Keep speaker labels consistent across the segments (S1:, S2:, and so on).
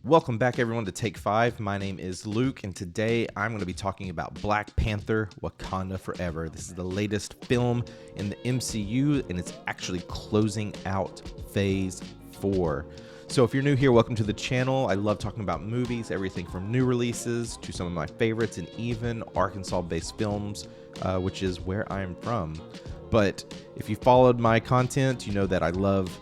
S1: Welcome back, everyone, to Take 5. My name is Luke, and today I'm going to be talking about Black Panther Wakanda Forever. This is the latest film in the MCU, and it's actually closing out Phase 4. So if you're new here, welcome to the channel. I love talking about movies, everything from new releases to some of my favorites, and even Arkansas-based films, which is where I'm from. But if you followed my content, you know that I love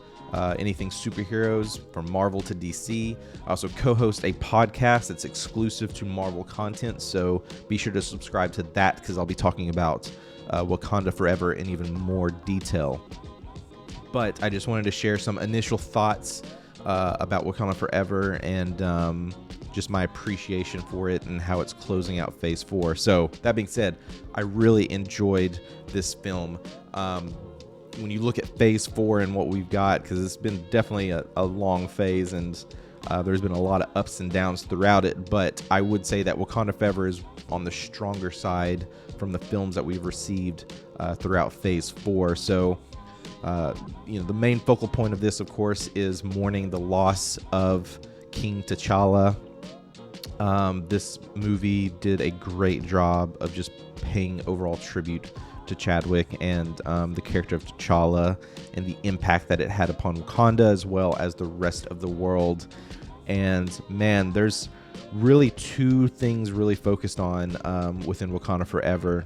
S1: anything superheroes from Marvel to DC. I also co-host a podcast that's exclusive to Marvel content, so be sure to subscribe to that because I'll be talking about Wakanda Forever in even more detail. But I just wanted to share some initial thoughts about Wakanda Forever and just my appreciation for it and how it's closing out Phase 4. So that being said, I really enjoyed this film. When you look at Phase 4 and what we've got, because it's been definitely a long phase and there's been a lot of ups and downs throughout it, but I would say that Wakanda Forever is on the stronger side from the films that we've received throughout Phase 4. So, the main focal point of this, of course, is mourning the loss of King T'Challa. This movie did a great job of just paying overall tribute to Chadwick and the character of T'Challa and the impact that it had upon Wakanda as well as the rest of the world. And man, there's really two things really focused on within Wakanda Forever.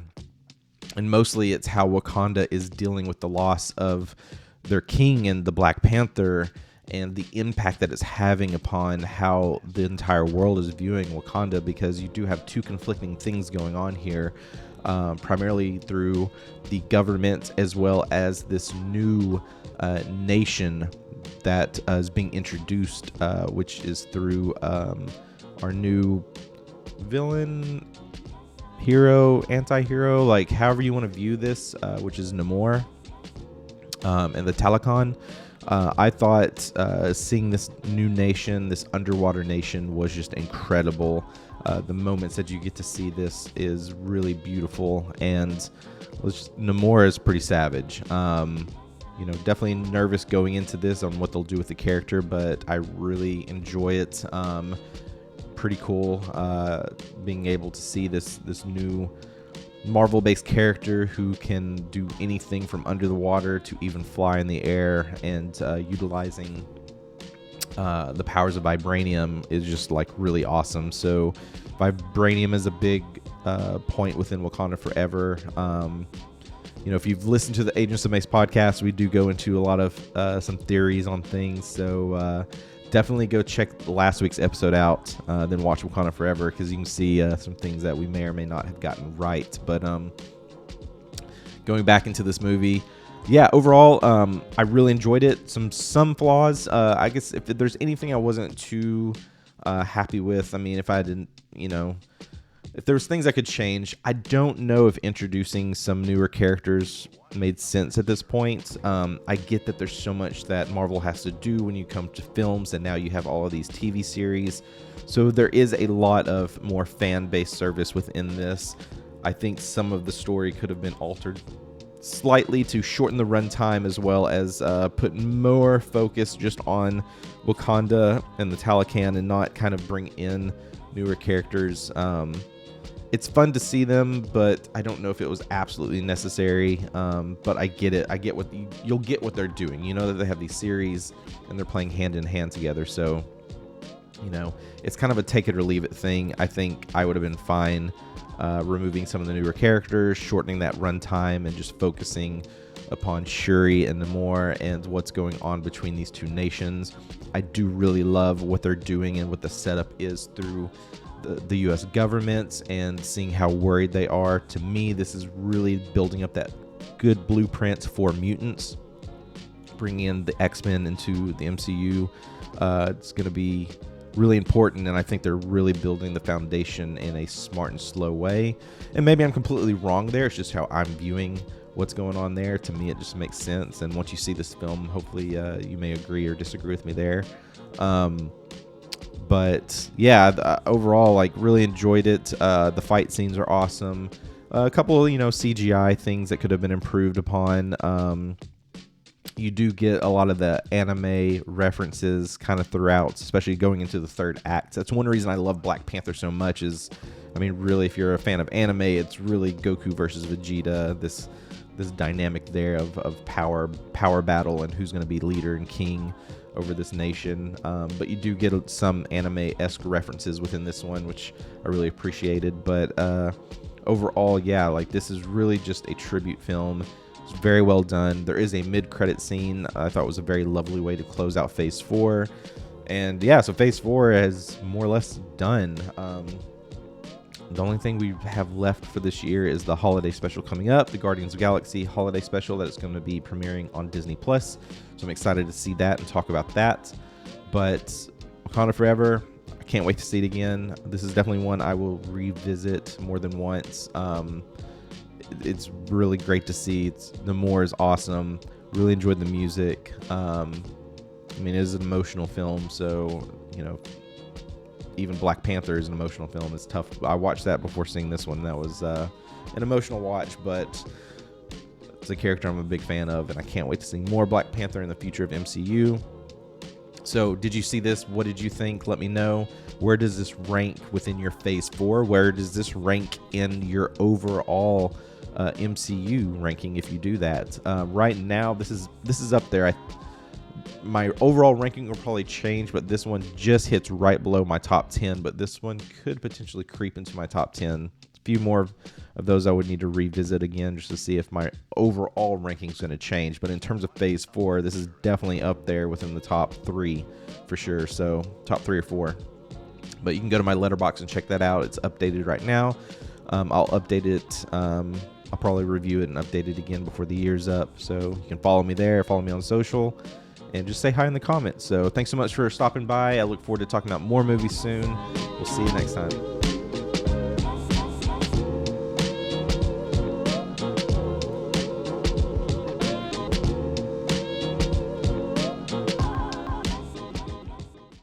S1: And mostly it's how Wakanda is dealing with the loss of their king and the Black Panther and the impact that it's having upon how the entire world is viewing Wakanda, because you do have two conflicting things going on here. Primarily through the government as well as this new nation that is being introduced, which is through our new villain, hero, anti-hero, like however you want to view this, which is Namor and the Talokan. I thought seeing this new nation, this underwater nation, was just incredible. The moments that you get to see this is really beautiful, and Namor is pretty savage. Definitely nervous going into this on what they'll do with the character, but I really enjoy it. Pretty cool being able to see this new Marvel-based character who can do anything from under the water to even fly in the air, and utilizing the powers of vibranium is just like really awesome. So vibranium is a big point within Wakanda Forever. If you've listened to the Agents of M.A.C.E podcast, we do go into a lot of some theories on things. So definitely go check last week's episode out, then watch Wakanda Forever, because you can see some things that we may or may not have gotten right. But going back into this movie, yeah, overall, I really enjoyed it. Some flaws. I guess if there's anything I wasn't too happy with, I mean, if I didn't, if there was things I could change, I don't know if introducing some newer characters made sense at this point. I get that there's so much that Marvel has to do when you come to films, and now you have all of these TV series. So there is a lot of more fan-based service within this. I think some of the story could have been altered slightly to shorten the runtime, as well as put more focus just on Wakanda and the Talokan and not kind of bring in newer characters. It's fun to see them, but I don't know if it was absolutely necessary. But I get it. I get you'll get what they're doing. You know that they have these series and they're playing hand in hand together. So, it's kind of a take it or leave it thing. I think I would have been fine removing some of the newer characters, shortening that runtime, and just focusing upon Shuri and Namor and what's going on between these two nations. I do really love what they're doing and what the setup is through the U.S. government, and seeing how worried they are. To me, this is really building up that good blueprint for mutants, bringing in the X-Men into the MCU. It's going to be really important, and I think they're really building the foundation in a smart and slow way. And maybe I'm completely wrong there. It's just how I'm viewing what's going on there. To me, it just makes sense. And once you see this film, hopefully you may agree or disagree with me there. But yeah, overall, like, really enjoyed it. The fight scenes are awesome. A couple, CGI things that could have been improved upon. You do get a lot of the anime references kind of throughout, especially going into the third act. That's one reason I love Black Panther so much is, I mean, really, if you're a fan of anime, it's really Goku versus Vegeta, this dynamic there of power battle and who's going to be leader and king over this nation. But you do get some anime-esque references within this one, which I really appreciated. But overall, yeah, like this is really just a tribute film. It's very well done. There is a mid-credit scene I thought was a very lovely way to close out Phase 4. And yeah, so Phase 4 is more or less done. The only thing we have left for this year is the holiday special coming up, the Guardians of the Galaxy holiday special that is going to be premiering on Disney+. So I'm excited to see that and talk about that. But Wakanda Forever, I can't wait to see it again. This is definitely one I will revisit more than once. It's really great to see. Namor is awesome. Really enjoyed the music. I mean, it is an emotional film, so, you know, even Black Panther is an emotional film. It's tough. I watched that before seeing this one. That was an emotional watch, but it's a character I'm a big fan of, and I can't wait to see more Black Panther in the future of MCU. So did you see this? What did you think? Let me know. Where does this rank within your Phase 4? Where does this rank in your overall MCU ranking if you do that? Right now, this is up there. My overall ranking will probably change, but this one just hits right below my top 10, but this one could potentially creep into my top 10. A few more of those I would need to revisit again just to see if my overall ranking is going to change. But in terms of Phase 4, this is definitely up there within the top 3 for sure. So top 3 or 4. But you can go to my Letterboxd and check that out. It's updated right now. I'll update it. I'll probably review it and update it again before the year's up. So you can follow me there, follow me on social, and just say hi in the comments. So thanks so much for stopping by. I look forward to talking about more movies soon. We'll see you next time.